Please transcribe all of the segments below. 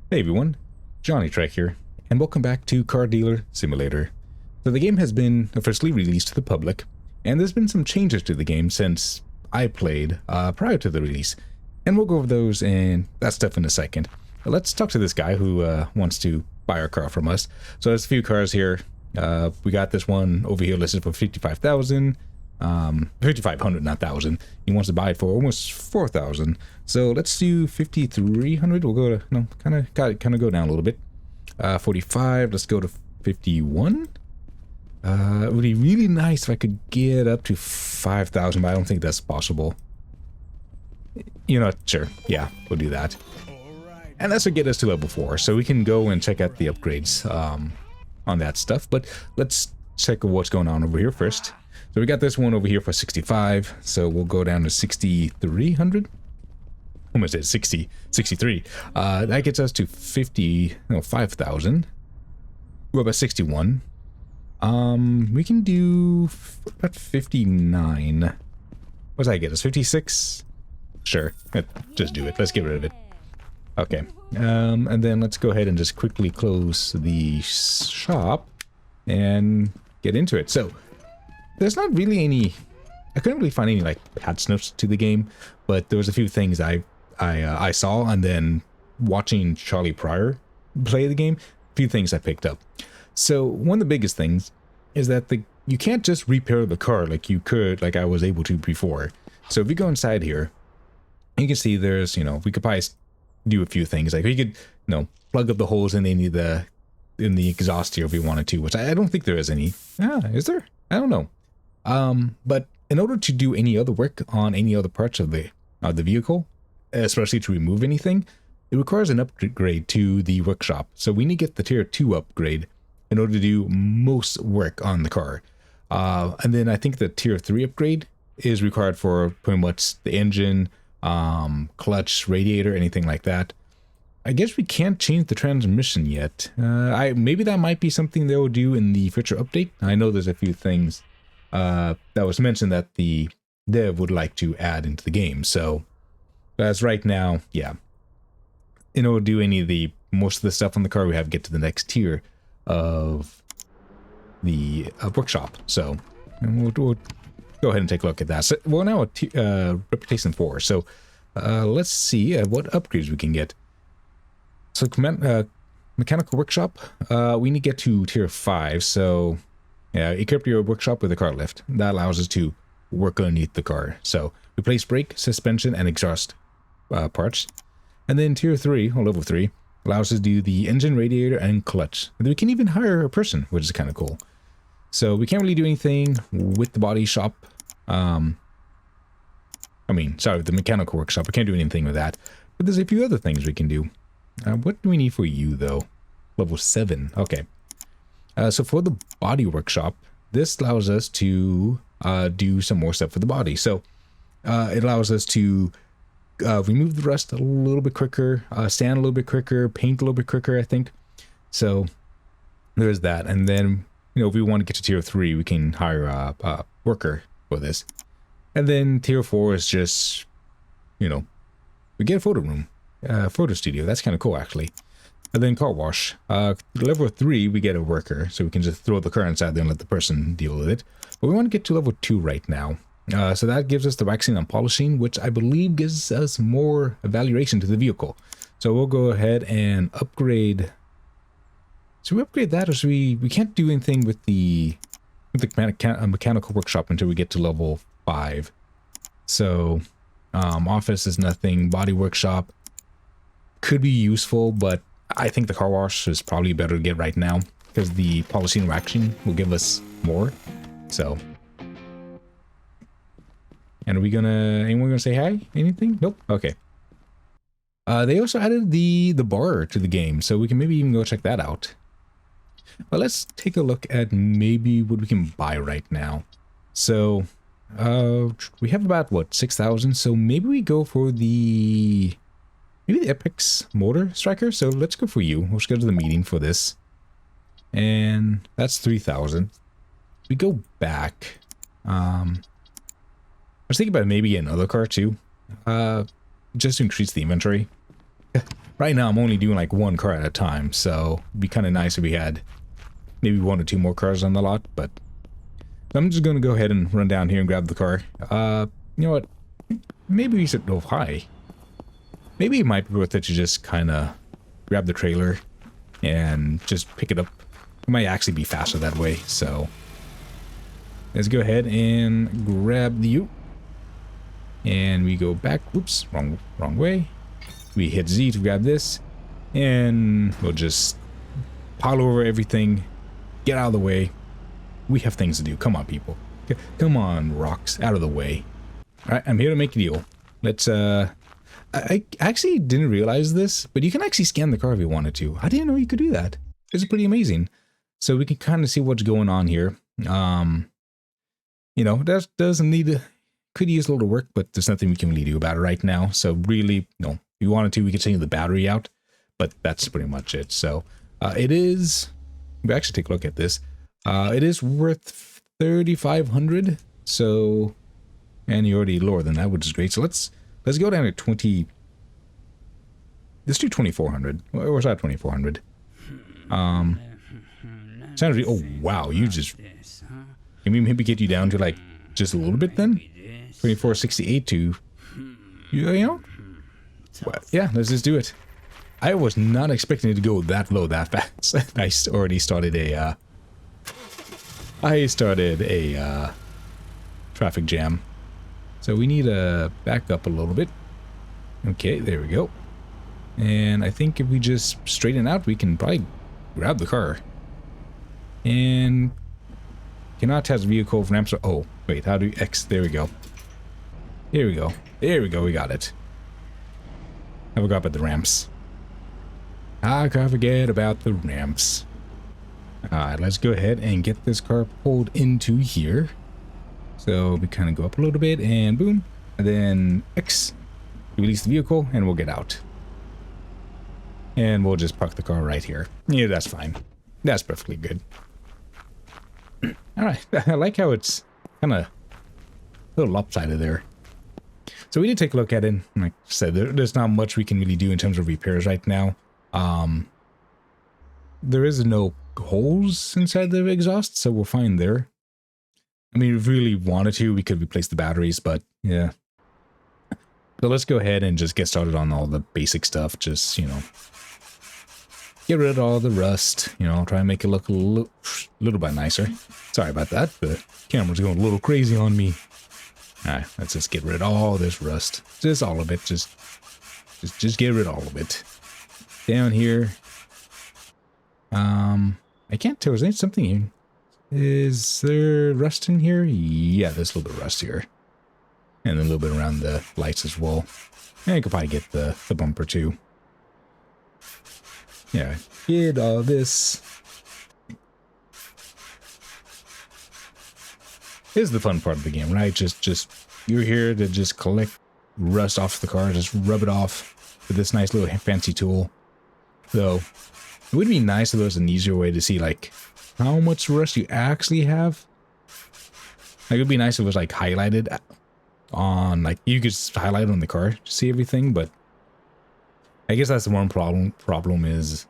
Hey everyone, Johnny Trek here, and welcome back to Car Dealer Simulator. So the game has been officially released to the public, and there's been some changes to the game since I played prior to the release, and we'll go over those and that stuff in a second. But let's talk to this guy who wants to buy our car from us. So there's a few cars here. We got this one over here listed for 55,000. 5,500, not 1,000. He wants to buy it for almost 4,000. So let's do 5,300. We'll go to kind of go down a little bit. 45. Let's go to 51. It would be really nice if I could get up to 5,000, but I don't think that's possible. You know, sure. Yeah, we'll do that. And that's to get us to level 4, so we can go and check out the upgrades on that stuff. But let's check what's going on over here first. So we got this one over here for 65, so we'll go down to 6,300. Almost at 63. That gets us to 5,000. We're about 61. We can do about 59. What does that get us? 56? Sure, just do it. Let's get rid of it. Okay, and then let's go ahead and just quickly close the shop and get into it. So there's not really any, I couldn't really find any like patch notes to the game, but there was a few things I saw, and then watching Charlie Pryor play the game, a few things I picked up. So one of the biggest things is that you can't just repair the car like you could, like I was able to before. So if you go inside here, you can see there's, we could probably do a few things. Like we could, plug up the holes in the exhaust here if we wanted to, which I don't think there is any. Is there? I don't know. But in order to do any other work on any other parts of the vehicle, especially to remove anything, it requires an upgrade to the workshop. So we need to get the tier 2 upgrade in order to do most work on the car. And then I think the tier 3 upgrade is required for pretty much the engine, clutch, radiator, anything like that. I guess we can't change the transmission yet. Maybe that might be something they'll do in the future update. I know there's a few things that was mentioned that the dev would like to add into the game. So as right now, yeah, in order to do any of the most of the stuff on the car, we have to get to the next tier of the workshop. So we'll go ahead and take a look at that. So we're now at reputation 4. So let's see what upgrades we can get. So mechanical workshop, we need to get to tier 5. So yeah, equip your workshop with a car lift. That allows us to work underneath the car. So replace brake, suspension, and exhaust parts. And then tier 3, or level 3, allows us to do the engine, radiator, and clutch. And we can even hire a person, which is kind of cool. So we can't really do anything with the body shop. The mechanical workshop. We can't do anything with that. But there's a few other things we can do. What do we need for you, though? Level 7. Okay. So for the body workshop, this allows us to do some more stuff for the body. So it allows us to remove the rust a little bit quicker, sand a little bit quicker, paint a little bit quicker, I think. So there's that. And then, if we want to get to tier 3, we can hire a worker for this. And then tier 4 is just, we get a photo room, photo studio. That's kind of cool, actually. And then car wash. Level 3, we get a worker, so we can just throw the car inside there and let the person deal with it. But we want to get to level 2 right now. So that gives us the waxing and polishing, which I believe gives us more evaluation to the vehicle. So we'll go ahead and upgrade. Should we upgrade that, or should we can't do anything with the mechanical workshop until we get to level 5. So office is nothing. Body workshop could be useful, but I think the car wash is probably better to get right now because the polishing and waxing will give us more. So, and anyone gonna say hi? Anything? Nope. Okay. They also added the bar to the game, so we can maybe even go check that out. But let's take a look at maybe what we can buy right now. So we have about 6,000. So maybe we go for the Apex Motor Striker. So let's go for you. We'll schedule the meeting for this, and that's 3,000. We go back. I was thinking about maybe another car too, just to increase the inventory. right now I'm only doing like one car at a time, so it'd be kind of nice if we had maybe 1 or 2 more cars on the lot, but I'm just gonna go ahead and run down here and grab the car. You know what? Maybe we should go high. Maybe it might be worth it to just kind of grab the trailer and just pick it up. It might actually be faster that way, so let's go ahead and grab the U. And we go back. Oops, wrong way. We hit Z to grab this, and we'll just pile over everything, get out of the way. We have things to do. Come on, people. Come on, rocks, out of the way. All right, I'm here to make a deal. Let's, I actually didn't realize this, but you can actually scan the car if you wanted to. I didn't know you could do that. It's pretty amazing. So we can kind of see what's going on here. You know, that doesn't need could use a little work, but there's nothing we can really do about it right now. So really, no, if we wanted to, we could change the battery out, but that's pretty much it. So it is, we actually take a look at this. It is worth 3,500. So, and you're already lower than that, which is great. So let's go down to 20. Let's do 2,400. Or was that 2,400? Sounds. Oh wow, you just. Can we maybe get you down to like just a little bit then? 2,468 to. You know. Well, yeah, let's just do it. I was not expecting it to go that low that fast. I already started a. Traffic jam. So we need to back up a little bit. Okay, there we go. And I think if we just straighten out, we can probably grab the car. And cannot test vehicle for ramps. Oh, wait, how do you X? There we go. Here we go. There we go. We got it. I forgot about the ramps. I can't forget about the ramps. Alright, let's go ahead and get this car pulled into here. So we kind of go up a little bit and boom. And then X. Release the vehicle and we'll get out. And we'll just park the car right here. Yeah, that's fine. That's perfectly good. Alright, I like how it's kind of a little lopsided there. So we did take a look at it. Like I said, there's not much we can really do in terms of repairs right now. There is no holes inside the exhaust, so we're fine there. I mean, if we really wanted to, we could replace the batteries, but yeah. So let's go ahead and just get started on all the basic stuff. Just, you know, get rid of all the rust, you know, try and make it look a little bit nicer. Sorry about that. The camera's going a little crazy on me. Alright, let's just get rid of all this rust. Just all of it. Just get rid of all of it. Down here. I can't tell. Is there something here? Is there rust in here? Yeah, there's a little bit of rust here. And a little bit around the lights as well. And I could probably get the bumper too. Yeah, get all this. This is the fun part of the game, right? Just you're here to just collect rust off the car, just rub it off with this nice little fancy tool. So it would be nice if there was an easier way to see like how much rust you actually have. Like, it'd be nice if it was like highlighted on, like, you could just highlight on the car to see everything, but I guess that's the one problem is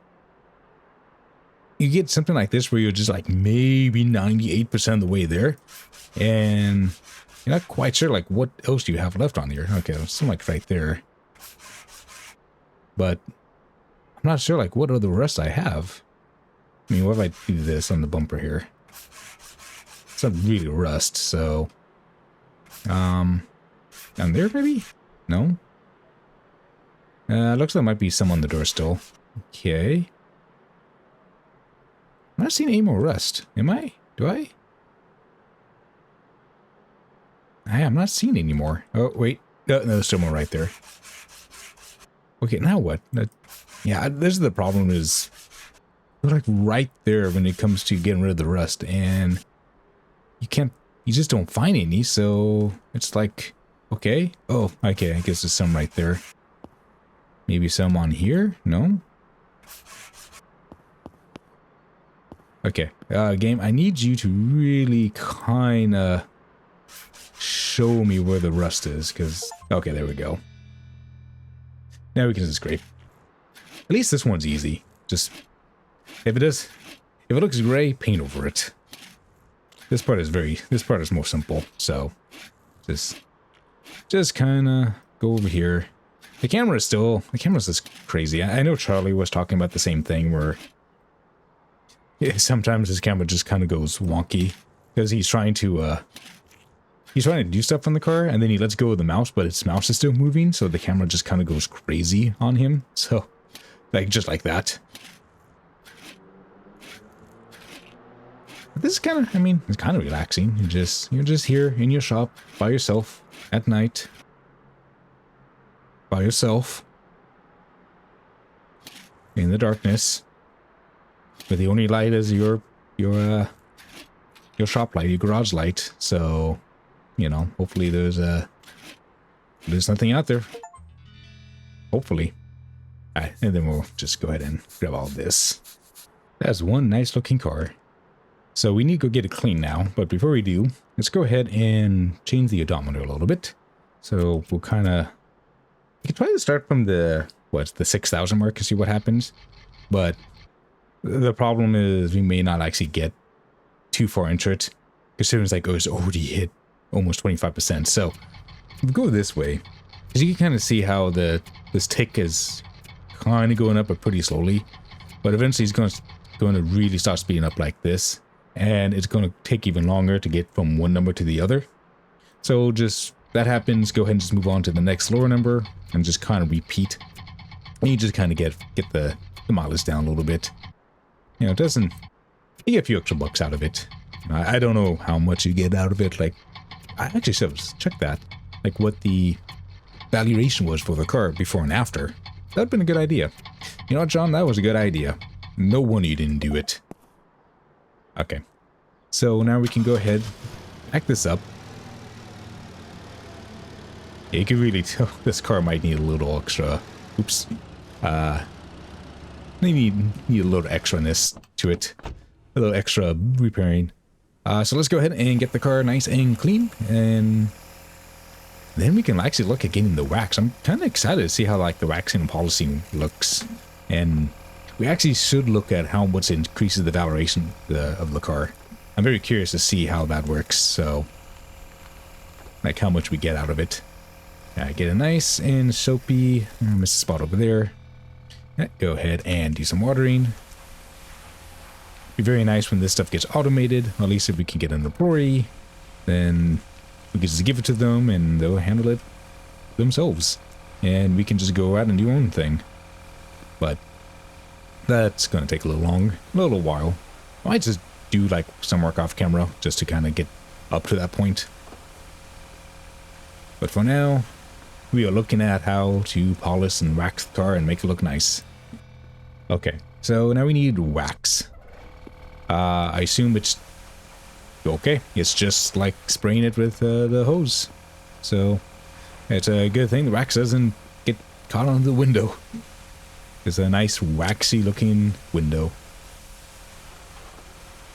you get something like this where you're just like maybe 98% of the way there and you're not quite sure like what else do you have left on here. Okay, something like right there, but I'm not sure like what other rust I have. I mean, what if I do this on the bumper here? It's not really rust, so down there maybe? No? Looks like there might be some on the door still. Okay. I'm not seeing any more rust. Am I? Do I? I'm not seeing any more. Oh, wait. No, there's still more right there. Okay, now what? Yeah, this is the problem is they're like right there when it comes to getting rid of the rust, and you just don't find any, so it's like, okay. Oh, okay, I guess there's some right there. Maybe some on here? No? Okay, game, I need you to really kind of show me where the rust is, because... Okay, there we go. Now we can just scrape. At least this one's easy. Just, if it looks gray, paint over it. This part is more simple, so just kind of go over here. The camera's just crazy. I know Charlie was talking about the same thing where sometimes his camera just kind of goes wonky because he's trying to do stuff on the car and then he lets go of the mouse, but its mouse is still moving, so the camera just kind of goes crazy on him. So, like, just like that. This is kind of, I mean, it's kind of relaxing. You're just here in your shop by yourself at night. By yourself. In the darkness. But the only light is your shop light, your garage light. So, you know, hopefully there's nothing out there. Hopefully. Alright, and then we'll just go ahead and grab all this. That's one nice looking car. So we need to go get it clean now, but before we do, let's go ahead and change the odometer a little bit. So we'll we can try to start from the 6,000 mark and see what happens. But the problem is we may not actually get too far into it. Considering it's like, oh, it's already hit almost 25%. So if we go this way, because you can kind of see how this tick is kind of going up, but pretty slowly. But eventually it's going to really start speeding up like this. And it's going to take even longer to get from one number to the other. So just, that happens, go ahead and just move on to the next lower number and just kind of repeat. And you just kind of get the mileage down a little bit. You know, you get a few extra bucks out of it. I don't know how much you get out of it. Like, I actually should have checked that. Like what the valuation was for the car before and after. That would have been a good idea. You know what, John? That was a good idea. No wonder you didn't do it. Okay, so now we can go ahead, back this up. Yeah, you can really tell this car might need a little extra. Oops. They need a little extraness to it, a little extra repairing. So let's go ahead and get the car nice and clean, and then we can actually look at getting the wax. I'm kind of excited to see how like the waxing and polishing looks, and we actually should look at how much it increases the valuation of the car. I'm very curious to see how that works, so like how much we get out of it. Get it nice and soapy. Miss a spot over there. Go ahead and do some watering. Be very nice when this stuff gets automated. At least if we can get an employee, then we can just give it to them and they'll handle it themselves. And we can just go out and do our own thing. But that's going to take a little while. I might just do like some work off camera just to kind of get up to that point. But for now, we are looking at how to polish and wax the car and make it look nice. Okay, so now we need wax. I assume it's okay. It's just like spraying it with the hose. So it's a good thing the wax doesn't get caught on the window. It's a nice waxy looking window.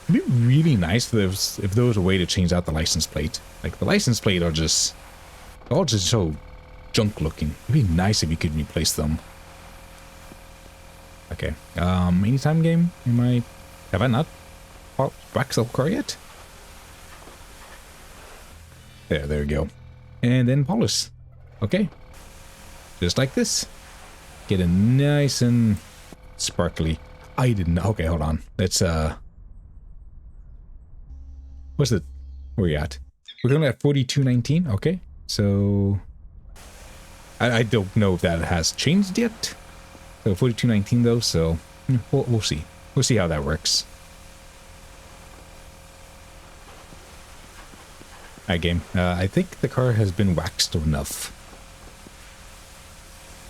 It'd be really nice if there was a way to change out the license plate. Like the license plate are just all just so junk looking. It'd be nice if you could replace them. Okay. Anytime game? Have I not waxed the car yet? There we go. And then polish. Okay. Just like this. Get it nice and sparkly. I didn't. Okay, hold on. Let's what's it? Where are we at? We're going at 4219. Okay. So I don't know if that has changed yet. So 4219 though, so we'll see. We'll see how that works. Alright, game. I think the car has been waxed enough.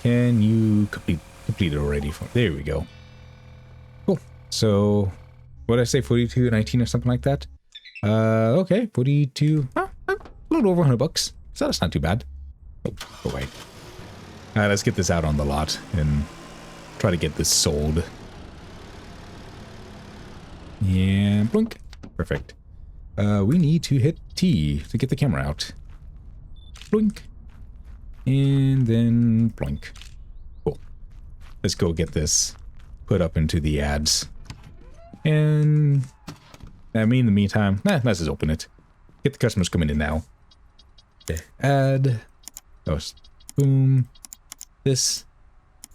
Can you complete it already? There we go. Cool. So, what did I say? 4219 or something like that? Okay, 42. A little over 100 bucks. So that's not too bad. Oh wait. Alright, let's get this out on the lot and try to get this sold. Yeah, blink. Perfect. We need to hit T to get the camera out. Blink. And then blink. Cool. let's go get this put up into the ads. And I mean, in the meantime, let's just open it. Get the customers coming in now. Okay, add. Oh, boom. This.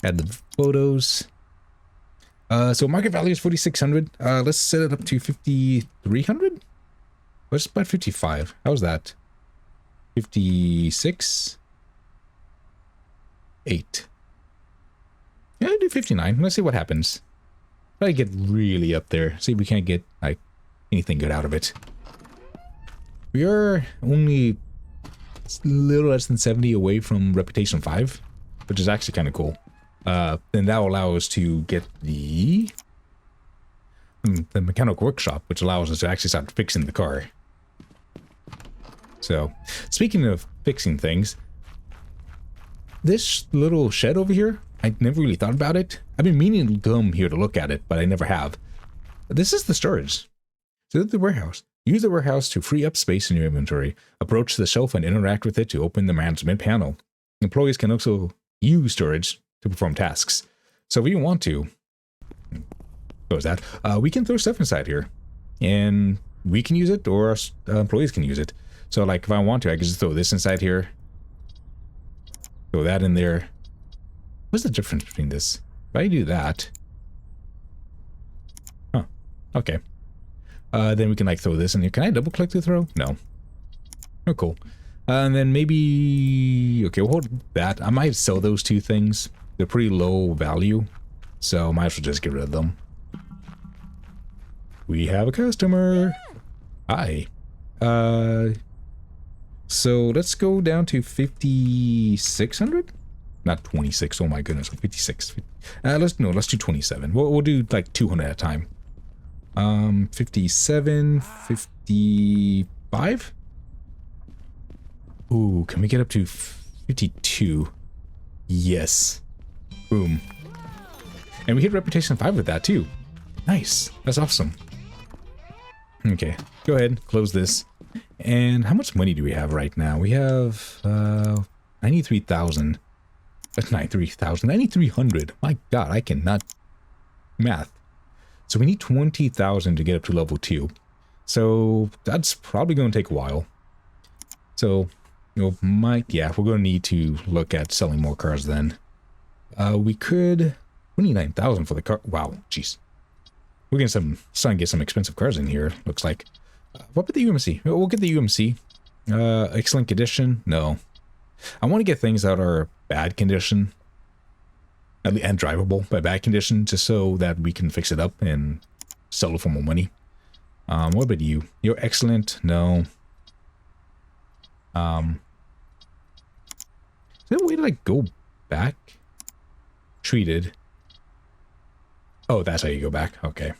Add the photos. So market value is 4,600. Let's set it up to 5,300. What's about 55? How's that? 56. 8. Yeah, I do 59. Let's see what happens. Try to get really up there. See if we can't get like anything good out of it. We are only a little less than 70 away from Reputation 5, which is actually kind of cool. Then that will allow us to get the mechanical workshop, which allows us to actually start fixing the car. So, speaking of fixing things, this little shed over here, I never really thought about it. I've been meaning to come here to look at it, but I never have. This is the storage. So the warehouse. Use the warehouse to free up space in your inventory. Approach the shelf and interact with it to open the management panel. Employees can also use storage to perform tasks. So if you want to, what was that? We can throw stuff inside here, and we can use it, or our employees can use it. So like if I want to, I can just throw this inside here, throw that in there. What's the difference between this? If I do that, huh? Okay. Then we can like throw this in here. Can I double click to throw? No. Oh, cool. And then maybe, okay, we'll hold that. I might sell those two things. They're pretty low value, so might as well just get rid of them. We have a customer. Hi. So let's go down to 5,600. Not 26. Oh my goodness, 56. Let's do 27. We'll do like 200 at a time. 57, 55. Ooh, can we get up to 52? Yes. Boom. And we hit Reputation 5 with that too. Nice. That's awesome. Okay, go ahead, close this. And how much money do we have right now? We have 93,000. That's 93,000. 9,300. My God, I cannot math. So we need 20,000 to get up to level 2. So that's probably going to take a while. So, we're going to need to look at selling more cars then. We could 29,000 for the car. Wow, jeez. We're getting starting to get some expensive cars in here, looks like. What about the UMC? We'll get the UMC. Excellent condition? No. I want to get things that are bad condition. And drivable by bad condition, just so that we can fix it up and sell it for more money. What about you? You're excellent? No. Is there a way to like go back? Treated. Oh, that's how you go back. Okay.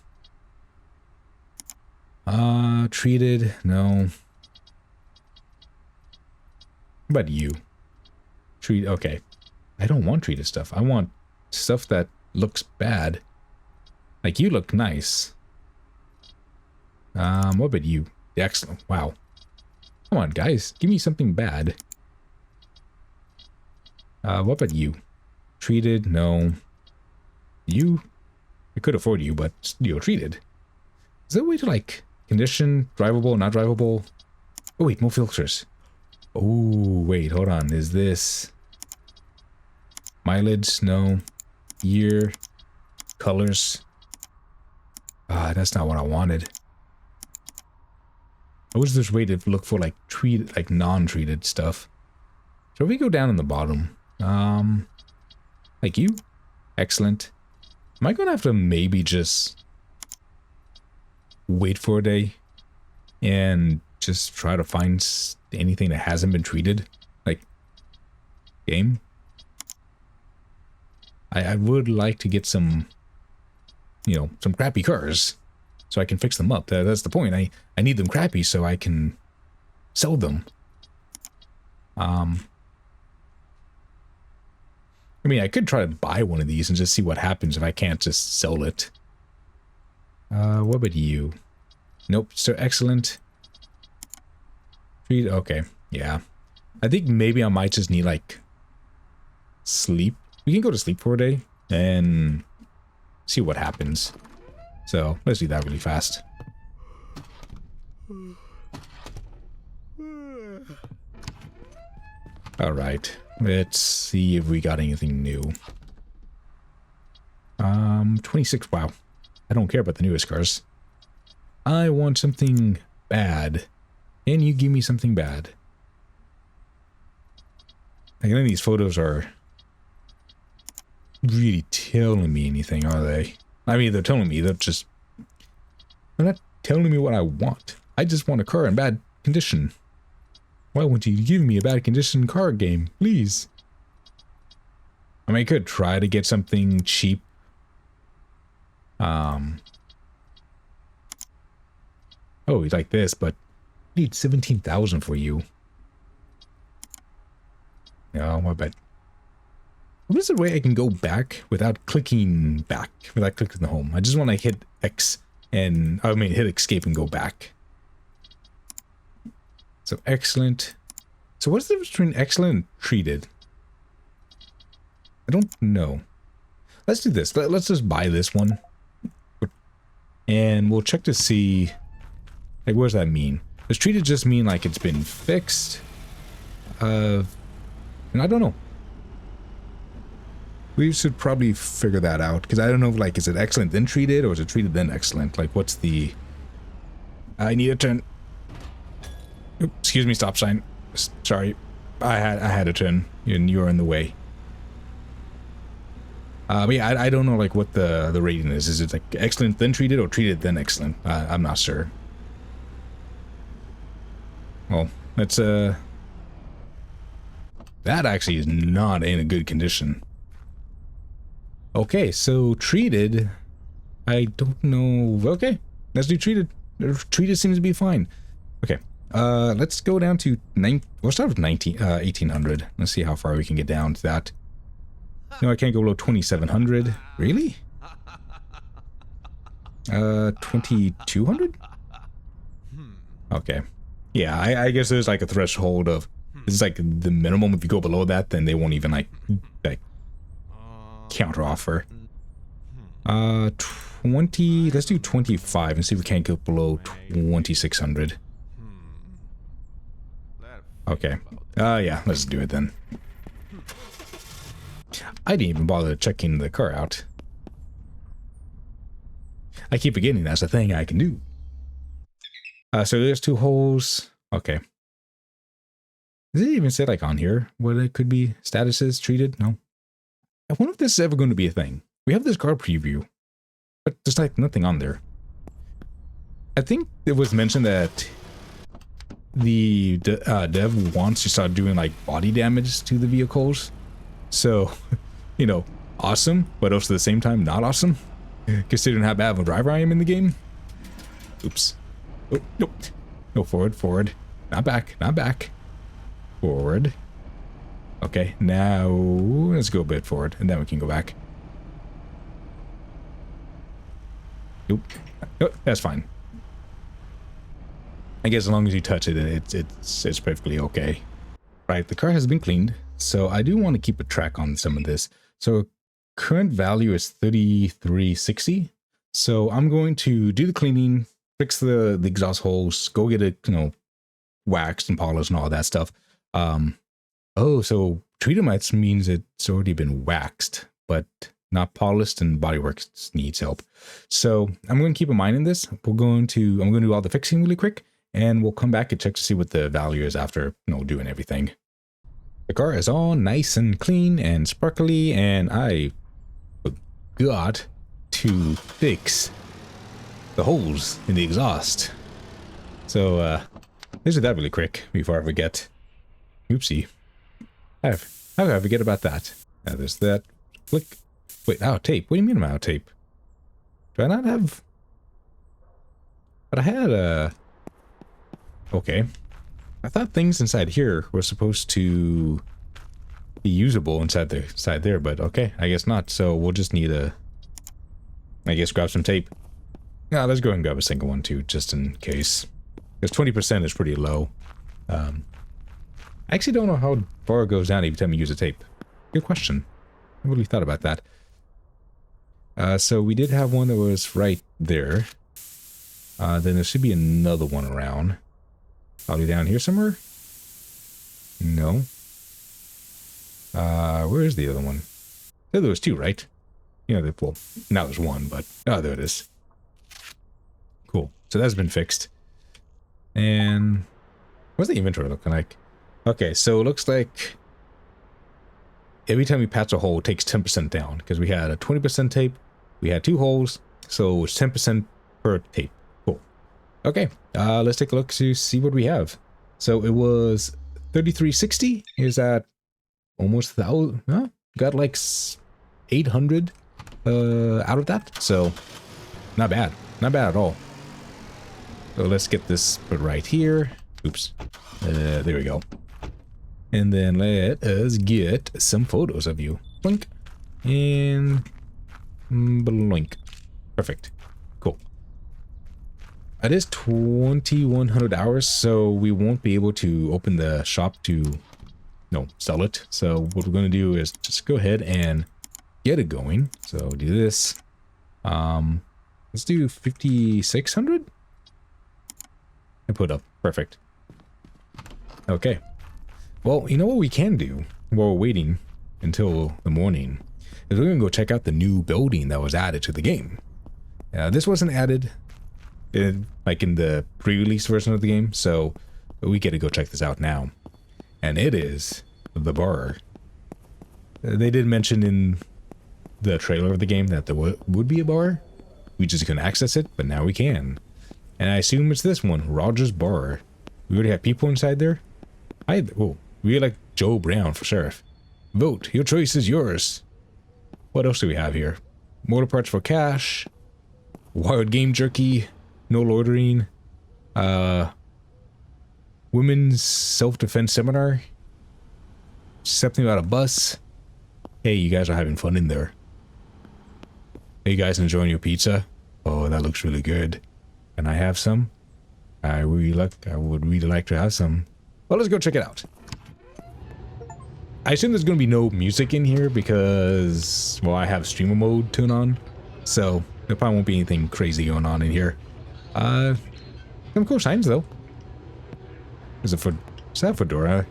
Treated. No. What about you? Okay. I don't want treated stuff. I want stuff that looks bad. Like you look nice. What about you? Excellent. Wow. Come on, guys. Give me something bad. What about you? Treated? No. You? I could afford you, but you're treated. Is there a way to like condition, drivable, not drivable? Oh wait, more filters. Oh wait, hold on. Is this mileage? No. Year, colors. That's not what I wanted. I wish there's a way to look for like non-treated stuff. So if we go down in the bottom, like you, excellent. Am I gonna have to maybe just wait for a day and just try to find anything that hasn't been treated? Like, game? I would like to get some, some crappy cars so I can fix them up. That's the point. I need them crappy so I can sell them. I mean, I could try to buy one of these and just see what happens if I can't just sell it. What about you? Nope, so excellent. Okay, yeah. I think maybe I might just need, like, sleep. We can go to sleep for a day. and see what happens. So let's do that really fast. All right, let's see if we got anything new. 26. Wow, I don't care about the newest cars. I want something bad. Can you give me something bad? Like, none of these photos are really telling me anything, are they? I mean, they're telling me, they're not telling me what I want. I just want a car in bad condition. Why won't you give me a bad condition car game, please? I mean, I could try to get something cheap. Oh, you like this, but I need 17,000 for you. No, I bet. What is the way I can go back without clicking back, without clicking the home? I just want to hit X and, I mean, hit escape and go back. So excellent. So what's the difference between excellent and treated? I don't know. Let's do this. Let's just buy this one. And we'll check to see, like, what does that mean? Does treated just mean like it's been fixed? And I don't know. We should probably figure that out, because I don't know, like, is it excellent then treated, or is it treated then excellent? Like, what's the... I need a turn. Oops, excuse me, stop sign. Sorry. I had a turn, and you were in the way. But yeah, I don't know, like, what the rating is. Is it, like, excellent then treated, or treated then excellent? I'm not sure. Well, that's, that actually is not in a good condition. Okay, so treated, I don't know. Okay, let's do treated. Treated seems to be fine. Okay, let's go down to we'll start with 1800. Let's see how far we can get down to that. No, I can't go below 2700. Really? 2200? Okay. Yeah, I guess there's like a threshold of, this is like the minimum. If you go below that, then they won't even like counter offer. 20, let's do 25 and see if we can't go below 2600. Okay. Yeah, let's do it then. I didn't even bother checking the car out. I keep forgetting that's a thing I can do. So there's 2 holes. Okay. Does it even say like on here what it could be? Statuses treated? No. I wonder if this is ever going to be a thing. We have this car preview, but there's like nothing on there. I think it was mentioned that the dev wants to start doing like body damage to the vehicles. So, you know, awesome, but also at the same time not awesome, considering how bad of a driver I am in the game. Oops. Oh, nope. No, forward. Not back. Forward. Okay, now let's go a bit forward, and then we can go back. Nope. Oh, that's fine. I guess as long as you touch it, it's perfectly okay. Right, the car has been cleaned, so I do want to keep a track on some of this. So current value is 3360. So I'm going to do the cleaning, fix the exhaust holes, go get it, you know, waxed and polished and all that stuff. Oh, so treated means it's already been waxed, but not polished, and bodywork needs help. So I'm going to keep in mind in this. I'm going to do all the fixing really quick, and we'll come back and check to see what the value is after, you know, doing everything. The car is all nice and clean and sparkly, and I forgot to fix the holes in the exhaust. So let's do that really quick before I forget. Oopsie. How could I forget about that? Now there's that. Click. Wait, out of tape. What do you mean I'm out of tape? Do I not have... But I had a... Okay. I thought things inside here were supposed to be usable inside there, but okay, I guess not. So we'll just need a... I guess grab some tape. Yeah, let's go ahead and grab a single one too, just in case. Because 20% is pretty low. I actually don't know how far it goes down every time you use a tape. Good question. I really thought about that. So we did have one that was right there. Then there should be another one around. Probably down here somewhere? No. Where is the other one? There was two, right? Yeah, well, now there's one, but... Oh, there it is. Cool. So that's been fixed. And... What's the inventory looking like? Okay, so it looks like... Every time we patch a hole, it takes 10% down. Because we had a 20% tape. We had 2 holes. So it's 10% per tape. Cool. Okay, let's take a look to see what we have. So it was 3360. Is that almost 1,000? Huh? Got like 800 out of that. So not bad. Not bad at all. So let's get this put right here. Oops. There we go. And then let us get some photos of you. Blink. And blink. Perfect. Cool. It is 2,100 hours, so we won't be able to open the shop to, sell it. So what we're going to do is just go ahead and get it going. So do this. Let's do 5,600. And put up. Perfect. Okay. Well, you know what we can do while we're waiting until the morning is we're going to go check out the new building that was added to the game. This wasn't added like in the pre-release version of the game, so we get to go check this out now. And it is the bar. They did mention in the trailer of the game that there would be a bar. We just couldn't access it, but now we can. And I assume it's this one, Rogers Bar. We already have people inside there. We elect Joe Brown for sheriff. Vote. Your choice is yours. What else do we have here? Motor parts for cash. Wild game jerky. No loitering. Women's self-defense seminar. Something about a bus. Hey, you guys are having fun in there. Hey, you guys enjoying your pizza? Oh, that looks really good. Can I have some? I would really like to have some. Well, let's go check it out. I assume there's going to be no music in here because, well, I have streamer mode turned on. So, there probably won't be anything crazy going on in here. Some cool signs, though. Is that Fedora?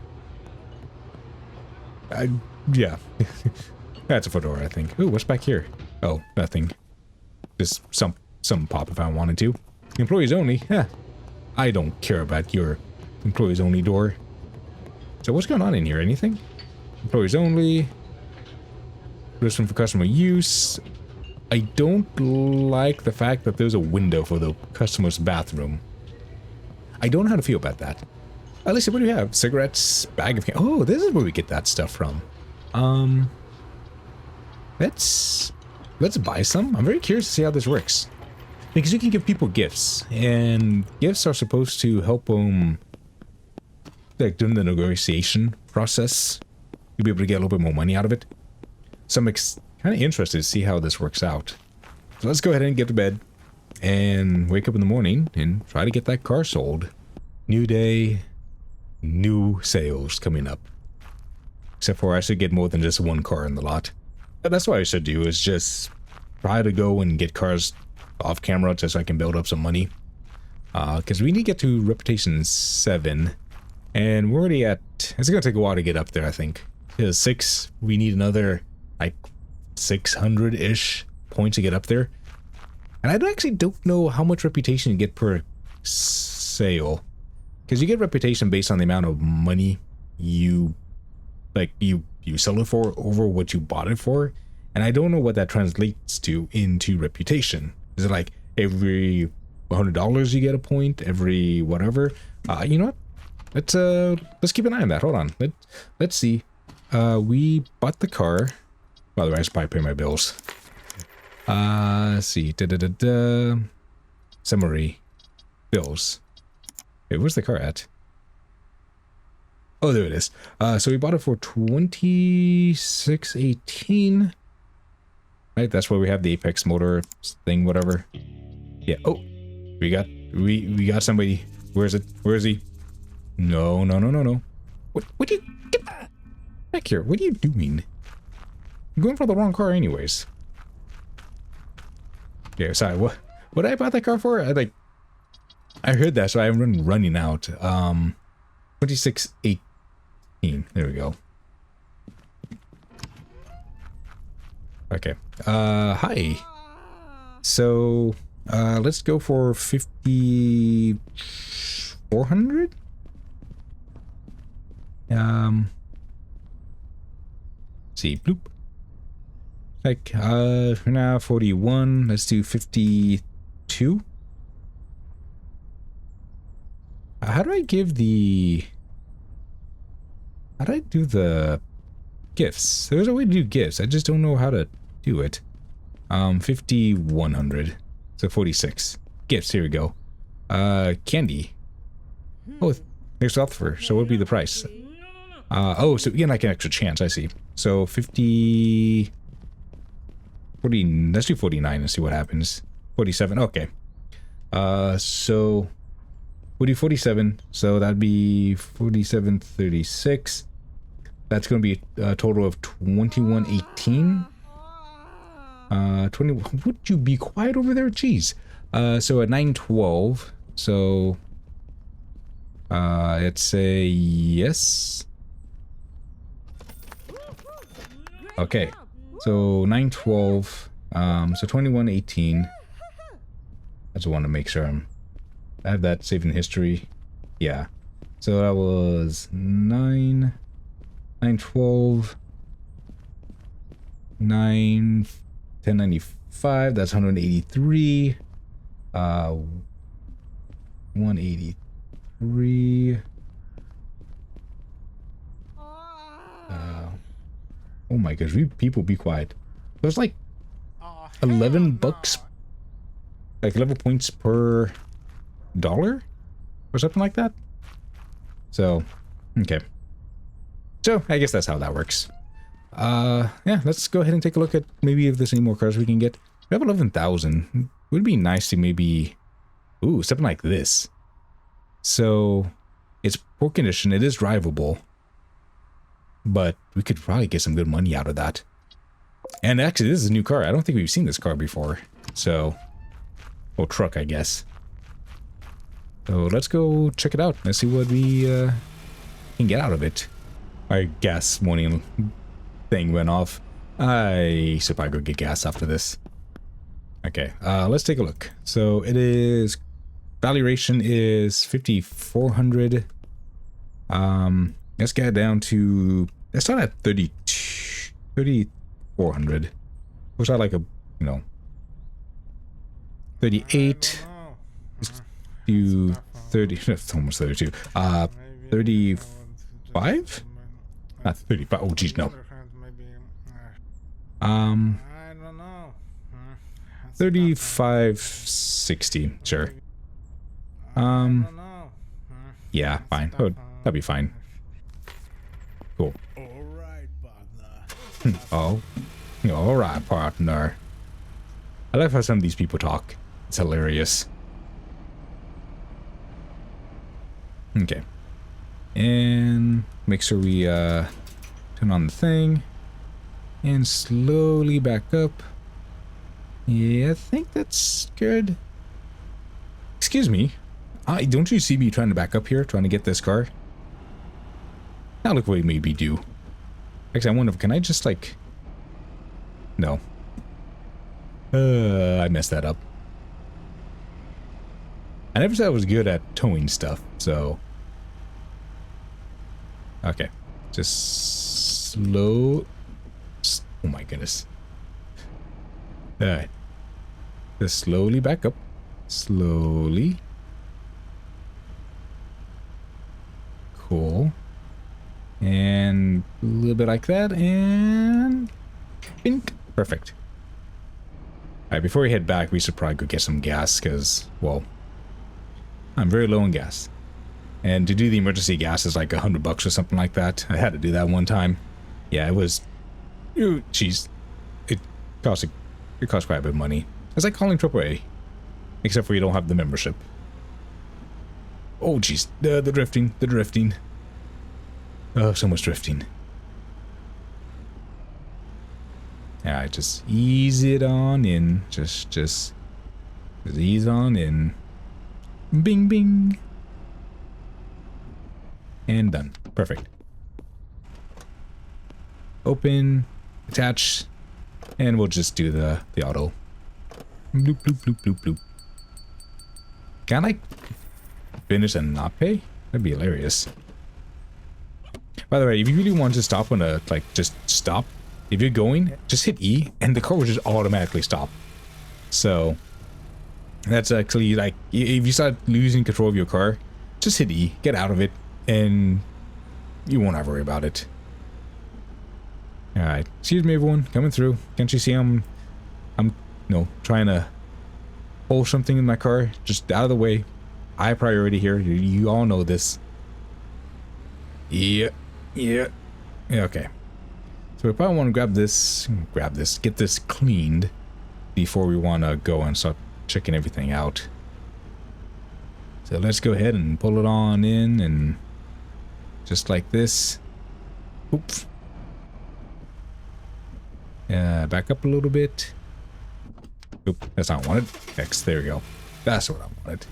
Yeah. That's a Fedora, I think. Ooh, what's back here? Oh, nothing. Just some pop if I wanted to. Employees only? Yeah. I don't care about your employees only door. So what's going on in here? Anything? Employees only. This one for customer use. I don't like the fact that there's a window for the customer's bathroom. I don't know how to feel about that. Alicia, what do you have? Cigarettes, bag of... Oh, this is where we get that stuff from. Let's buy some. I'm very curious to see how this works. Because you can give people gifts, and gifts are supposed to help them, like, during the negotiation process. You'll be able to get a little bit more money out of it. So I'm kind of interested to see how this works out. So let's go ahead and get to bed, and wake up in the morning, and try to get that car sold. New day, new sales coming up. Except for I should get more than just one car in the lot. But that's what I should do, is just try to go and get cars off camera just so I can build up some money. Because we need to get to Reputation 7. And we're already at... It's going to take a while to get up there, I think. 6, we need another, like, 600-ish points to get up there. And I actually don't know how much reputation you get per sale. Because you get reputation based on the amount of money you sell it for over what you bought it for. And I don't know what that translates to into reputation. Is it like every $100 you get a point? Every whatever? You know what? Let's keep an eye on that. Hold on. Let's see. We bought the car. By the way, I should probably pay my bills. Let's see. Summary. Bills. Wait, where's the car at? Oh, there it is. So we bought it for $26.18. Right, that's where we have the Apex motor thing, whatever. Yeah. Oh, we got somebody. Where is it? Where is he? No. What do you get back here? What are you doing? You're going for the wrong car, anyways. Okay, sorry, what did I buy that car for? I heard that, so I'm running out. 2618. There we go. Okay. Hi. So, let's go for 5,400? See, bloop. Like, for now, 41. Let's do 52. How do I give the... How do I do the gifts? There's a way to do gifts. I just don't know how to do it. 5,100. So 46. Gifts, here we go. Candy. Oh, there's offer. So what would be the price? Oh, so again, like an extra chance, I see. So 50... 40... Let's do 49 and see what happens. 47, okay. So... We'll do 47, so that'd be 4736. That's going to be a total of 2118. 20. Would you be quiet over there? Jeez. So at 912. So it's a yes. Okay. So 912. So 2118. I just want to make sure I have that saved in history. Yeah. So that was 912. 1095. That's 183. 183. Oh my gosh, people be quiet. There's like 11 bucks, like 11 points per dollar or something like that. So, okay. So, I guess that's how that works. Yeah, let's go ahead and take a look at maybe if there's any more cars we can get. We have 11,000. Would be nice to maybe... Ooh, something like this. So, it's poor condition. It is drivable. But we could probably get some good money out of that. And actually, this is a new car. I don't think we've seen this car before. So, well, truck, I guess. So let's go check it out. Let's see what we can get out of it. My gas warning thing went off. I should probably go get gas after this. Okay, let's take a look. So it is... Valuation is 5,400. Let's get it down to... Let's start at 3,400. Was that like a, 38? Let's do 30, it's almost 32. 35? Not 35, oh geez, no. 3560, sure. Yeah, fine. Oh, that'd be fine. Cool. Oh, all right, partner. I love how some of these people talk. It's hilarious. Okay. And make sure we turn on the thing and slowly back up. Yeah, I think that's good. Excuse me. Don't you see me trying to back up here, trying to get this car? Now look what he made me do. Actually, I wonder, can I just like... No. I messed that up. I never said I was good at towing stuff, so... Okay. Just slow... Oh my goodness. Alright. Just slowly back up. Slowly. Cool. And a little bit like that, and... Bink. Perfect. Alright, before we head back, we should probably go get some gas, because, well... I'm very low on gas. And to do the emergency gas is like $100 or something like that. I had to do that one time. Yeah, it was... Ooh, jeez. It cost quite a bit of money. It's like calling AAA. Except for you don't have the membership. Oh, jeez. The drifting. The drifting. Oh, so much drifting. Alright, just ease it on in. Just Just ease on in. Bing, bing. And done. Perfect. Open, attach, and we'll just do the auto. Bloop, bloop, bloop, bloop, bloop. Can I finish and not pay? That'd be hilarious. By the way, if you really want to stop on a, like, just stop, if you're going, just hit E, and the car will just automatically stop. So, that's actually, like, if you start losing control of your car, just hit E, get out of it, and you won't have to worry about it. Alright, excuse me everyone, coming through. Can't you see I'm trying to hold something in my car, just out of the way. High priority here, you all know this. Yeah, okay. So we probably want to grab this, get this cleaned before we want to go and start checking everything out. So let's go ahead and pull it on in, and just like this. Oops. Back up a little bit. Oop, that's not what I wanted. X, there we go. That's what I wanted.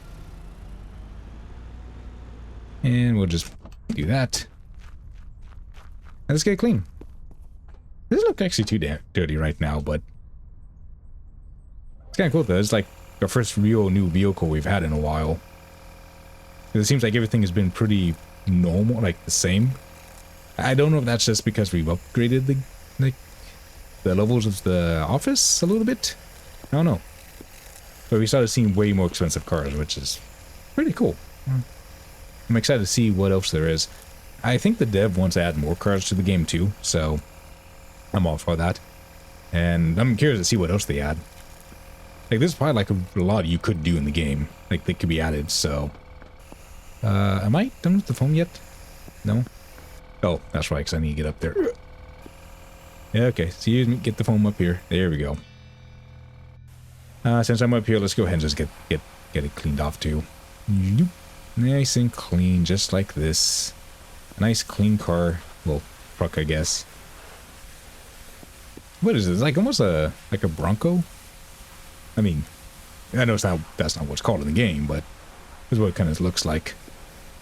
And we'll just do that. And let's get clean. This doesn't look actually too damn dirty right now, but it's kind of cool though. It's like our first real new vehicle we've had in a while. It seems like everything has been pretty normal, like the same. I don't know if that's just because we've upgraded the levels of the office a little bit. I don't know. But we started seeing way more expensive cars, which is pretty cool. I'm excited to see what else there is. I think the dev wants to add more cars to the game too, so I'm all for that. And I'm curious to see what else they add. Like, there's probably like a lot you could do in the game. Like, they could be added, so... am I done with the phone yet? No? Oh, that's right, because I need to get up there. Yeah, okay, so you get the foam up here. There we go. Since I'm up here, let's go ahead and just get it cleaned off too. Nice and clean, just like this. Nice clean car. Well, truck, I guess. What is this? Like almost like a Bronco? I mean, I know that's not what's called in the game, but this is what it kind of looks like.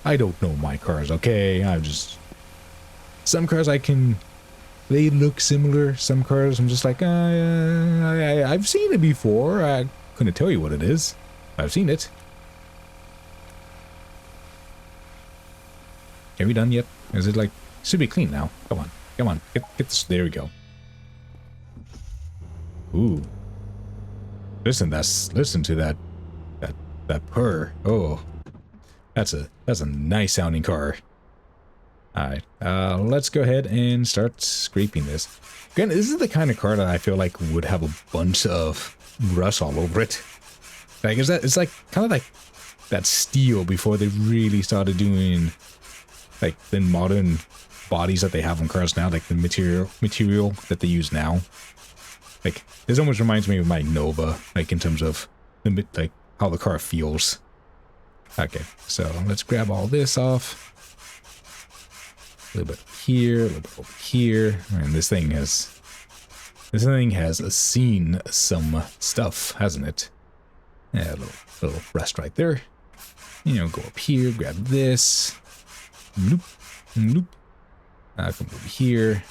I don't know my cars, okay? I'm just... Some cars they look similar. Some cars I'm just like, I've seen it before. I couldn't tell you what it is. I've seen it. Are we done yet? Is it like... Should be clean now. Come on. Come on. Get this. There we go. Ooh. Listen to that purr. Oh. That's a nice sounding car. Alright, let's go ahead and start scraping this. Again, this is the kind of car that I feel like would have a bunch of rust all over it. Like, it's like kind of like that steel before they really started doing like the modern bodies that they have on cars now, like the material that they use now. Like, this almost reminds me of my Nova, like in terms of like how the car feels. Okay, so let's grab all this off. A little bit here, a little bit over here, and this thing has seen some stuff, hasn't it? Yeah, a little rest right there. You know, go up here, grab this, loop, loop. Come over here,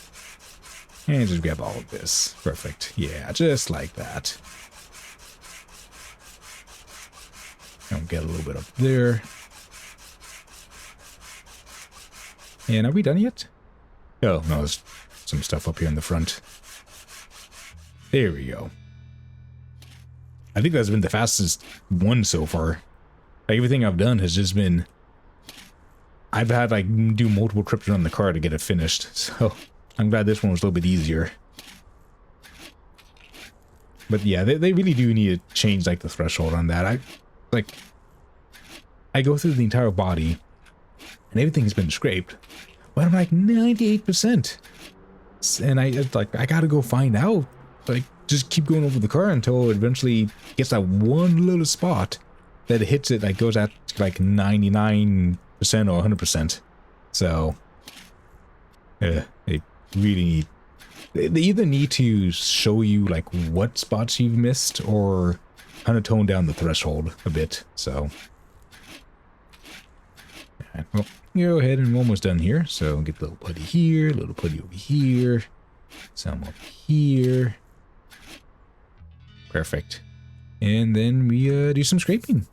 and just grab all of this. Perfect. Yeah, just like that. And get a little bit up there. And are we done yet? Oh, no, there's some stuff up here in the front. There we go. I think that's been the fastest one so far. Like, everything I've done has just been... I've had, like, do multiple trips around the car to get it finished. So, I'm glad this one was a little bit easier. But yeah, they really do need to change, like, the threshold on that. I go through the entire body, and everything's been scraped, but I'm like 98%. And I gotta go find out. Like, just keep going over the car until it eventually gets that one little spot that it hits it, like, goes at like 99% or 100%. So, they really need... They either need to show you, like, what spots you've missed, or kind of tone down the threshold a bit, so. Alright, well, go ahead and we're almost done here. So get the little putty here, little putty over here, some up here. Perfect. And then we do some scraping.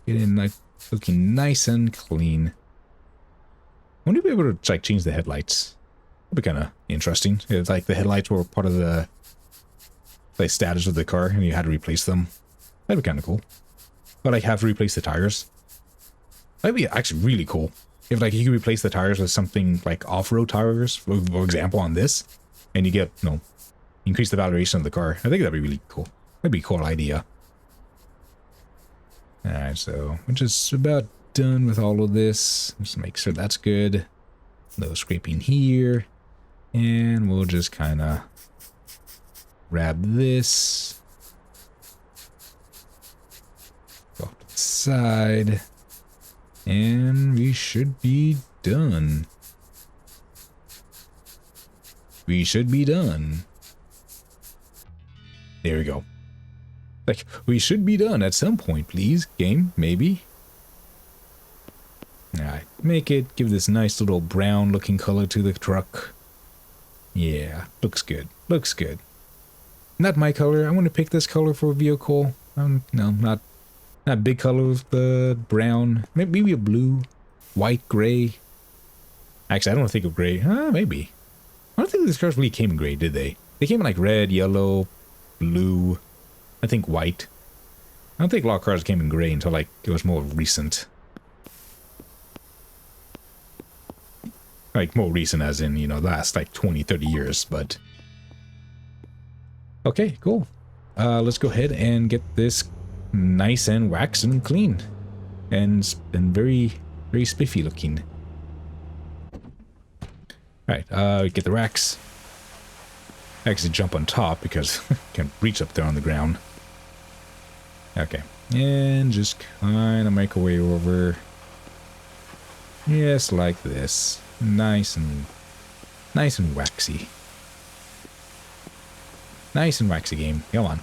Get in like looking nice and clean. I wonder if we'll be able to like change the headlights. That'd be kind of interesting. It's like the headlights were part of the like status of the car and you had to replace them. That'd be kind of cool. But like have to replace the tires. That'd be actually really cool. If like you could replace the tires with something like off-road tires, for example on this, and you get, you know, increase the valuation of the car. I think that'd be really cool. That'd be a cool idea. Alright, so we're just about done with all of this. Just make sure that's good. No scraping here. And we'll just kind of grab this. Go off to the side. And we should be done. We should be done. There we go. Like, we should be done at some point, please. Game, maybe. Alright, give this nice little brown looking color to the truck. Yeah, looks good. Looks good. Not my color. I want to pick this color for a vehicle. No, not big colors, but brown. Maybe a blue, white, gray. Actually, I don't think of gray. Maybe. I don't think these cars really came in gray, did they? They came in like red, yellow, blue, I think white. I don't think a lot of cars came in gray until like it was more recent. Like more recent as in, you know, last like 20, 30 years, but... Okay, cool. Let's go ahead and get this nice and waxed and clean. And very, very spiffy looking. Alright, get the racks. Actually jump on top because I can't reach up there on the ground. Okay, and just kind of make our way over. Yes, like this. Nice and waxy. Nice and waxy game. Come on.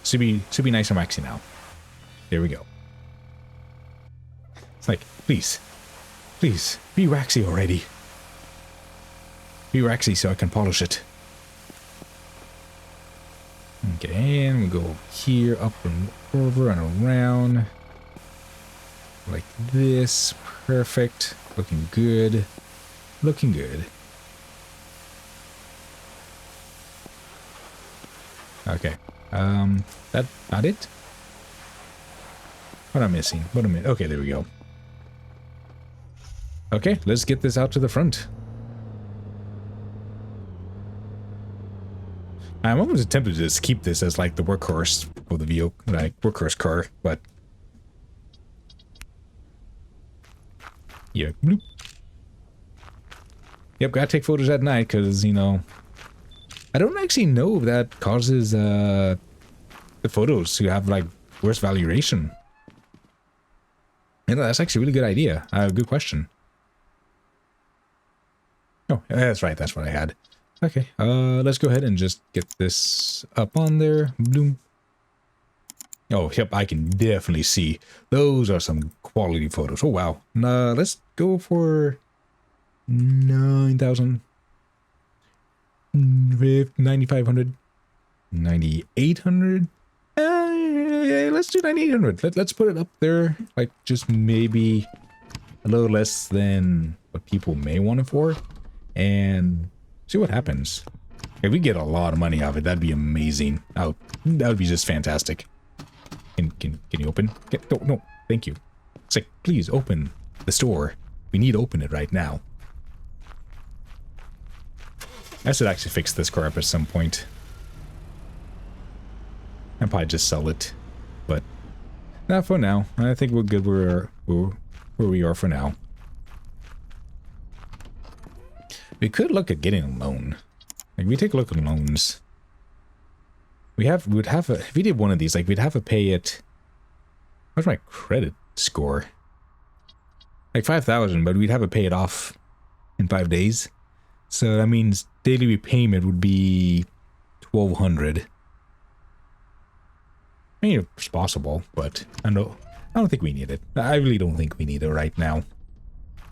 Should be nice and waxy now. There we go. It's like, please, be waxy already. Be waxy so I can polish it. Okay, and we go here, up and over and around. Like this. Perfect. Looking good. Looking good. Okay. That not it? What am I missing? What am I... Okay, there we go. Okay, let's get this out to the front. I'm almost tempted to just keep this as like the workhorse of the vehicle, like workhorse car, but yeah, bloop. Yep, gotta take photos at night because, you know, I don't actually know if that causes the photos to have like worse valuation. You know, that's actually a really good idea. Good question. Oh, that's right. That's what I had. Okay, let's go ahead and just get this up on there. Bloom. Oh, yep, I can definitely see. Those are some quality photos. Oh, wow. Let's go for 9,000. 9,500. 9,800. Let's do 9,800. Let's put it up there. Like, just maybe a little less than what people may want it for. And... see what happens. If we get a lot of money out of it, that'd be amazing. Oh, that would be just fantastic. Can you open? No, thank you. It's like, please open the store. We need to open it right now. I should actually fix this car up at some point. I'll probably just sell it. But not for now. I think we're good where we are for now. We could look at getting a loan. Like, we take a look at loans. If we did one of these, like, we'd have to pay it. What's my credit score? Like 5,000, but we'd have to pay it off in 5 days. So that means daily repayment would be 1,200. I mean, it's possible, but I don't think we need it. I really don't think we need it right now.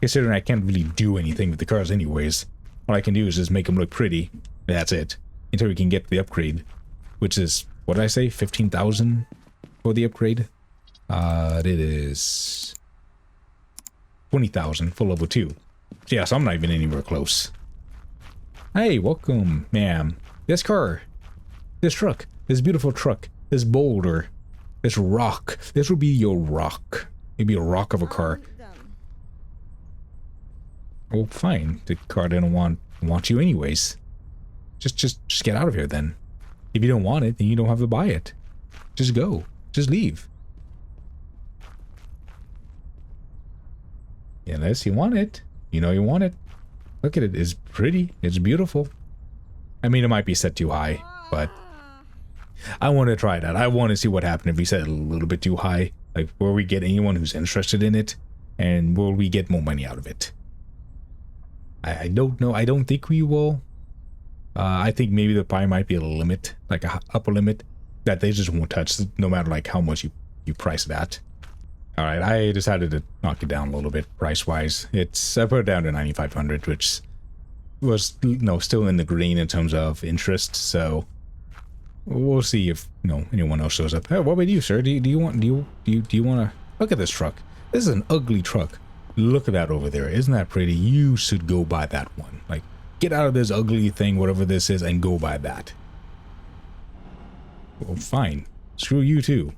Considering I can't really do anything with the cars anyways. All I can do is just make them look pretty. That's it. Until we can get the upgrade. Which is, what did I say? 15,000 for the upgrade? It is 20,000 for level 2. So yeah, so I'm not even anywhere close. Hey, welcome, ma'am. This car. This truck. This beautiful truck. This boulder. This rock. This will be your rock. It'll be a rock of a car. Well, fine. The car didn't want you anyways. Just get out of here then. If you don't want it, then you don't have to buy it. Just go. Just leave. Unless you want it. You know you want it. Look at it. It's pretty. It's beautiful. I mean, it might be set too high, but I want to try that. I want to see what happened if we set it a little bit too high. Like, will we get anyone who's interested in it? And will we get more money out of it? I don't know. I don't think we will. I think maybe there probably might be a limit, like a upper limit, that they just won't touch, no matter like how much you price that. All right, I decided to knock it down a little bit price-wise. I put it down to 9,500, which was still in the green in terms of interest. So we'll see if anyone else shows up. Hey, what about you, sir? Do you want to look at this truck? This is an ugly truck. Look at that over there. Isn't that pretty? You should go buy that one. Like, get out of this ugly thing, whatever this is, and go buy that. Well, fine. Screw you too.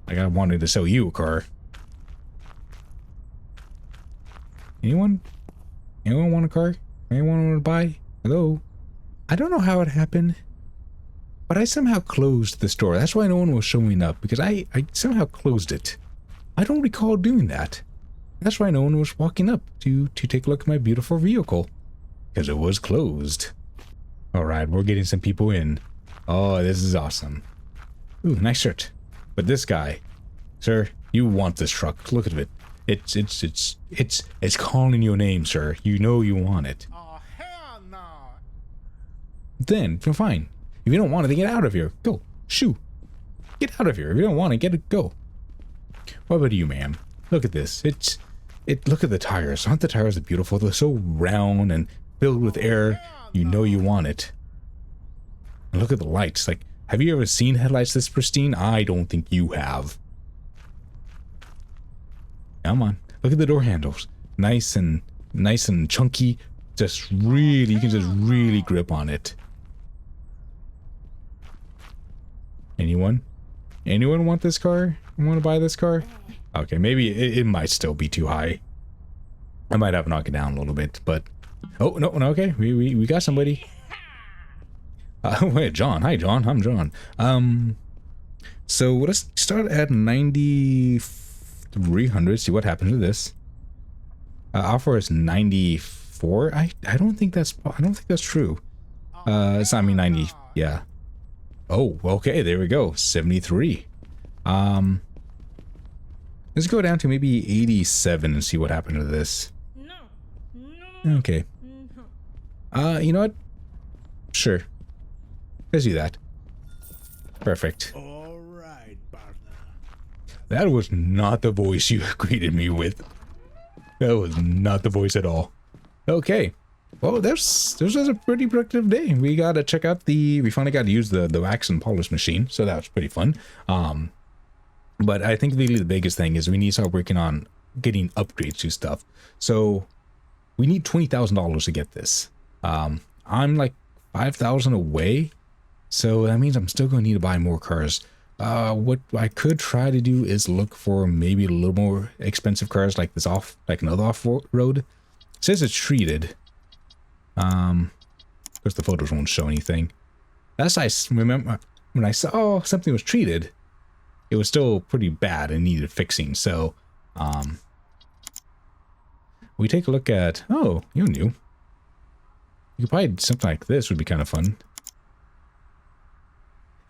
Like, I wanted to sell you a car. Anyone? Anyone want a car? Anyone want to buy? Hello? I don't know how it happened, but I somehow closed the store. That's why no one was showing up, because I somehow closed it. I don't recall doing that. That's why no one was walking up to take a look at my beautiful vehicle. Because it was closed. Alright, we're getting some people in. Oh, this is awesome. Ooh, nice shirt. But this guy, sir, you want this truck. Look at it. It's calling your name, sir. You know you want it. Oh, hell no. Then, fine. If you don't want it, then get out of here. Go. Shoo. Get out of here. If you don't want it, go. What about you, ma'am? Look at this. Look at the tires. Aren't the tires beautiful? They're so round and filled with air. You know you want it. And look at the lights. Like, have you ever seen headlights this pristine? I don't think you have. Come on. Look at the door handles. Nice and chunky. Just really, you can just really grip on it. Anyone? Anyone want this car? Want to buy this car? Okay, maybe it might still be too high. I might have to knock it down a little bit, but oh no, okay, we got somebody. Wait, John. Hi, John. I'm John. So let's start at 9,300. See what happens to this. Offer is 94. I don't think that's true. It's not me 90. Yeah. Oh, okay. There we go. 73. Let's go down to maybe 87 and see what happened to this. Okay. You know what? Sure. Let's do that. Perfect. All right, partner. That was not the voice you greeted me with. That was not the voice at all. Okay. Well, this was a pretty productive day. We got to check out we finally got to use the wax and polish machine, so that was pretty fun. But I think really the biggest thing is we need to start working on getting upgrades to stuff. So we need $20,000 to get this. I'm like 5,000 away, so that means I'm still going to need to buy more cars. What I could try to do is look for maybe a little more expensive cars like another off-road. It says it's treated. Of course the photos won't show anything. That's nice. Remember when I saw something was treated, it was still pretty bad and needed fixing. So, we take a look at, oh, you're new. You could probably, something like this would be kind of fun.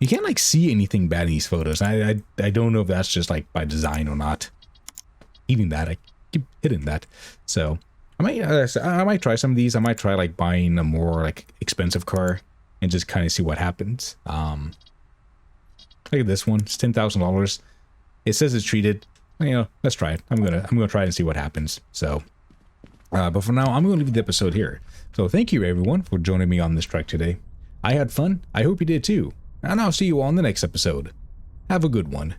You can't like see anything bad in these photos. I don't know if that's just like by design or not. Even that, I keep hitting that. So I might try some of these. I might try like buying a more like expensive car and just kind of see what happens. Look at this one. It's $10,000. It says it's treated. You know, let's try it. I'm gonna try it and see what happens. So, but for now, I'm gonna leave the episode here. So thank you everyone for joining me on this trek today. I had fun. I hope you did too. And I'll see you all in the next episode. Have a good one.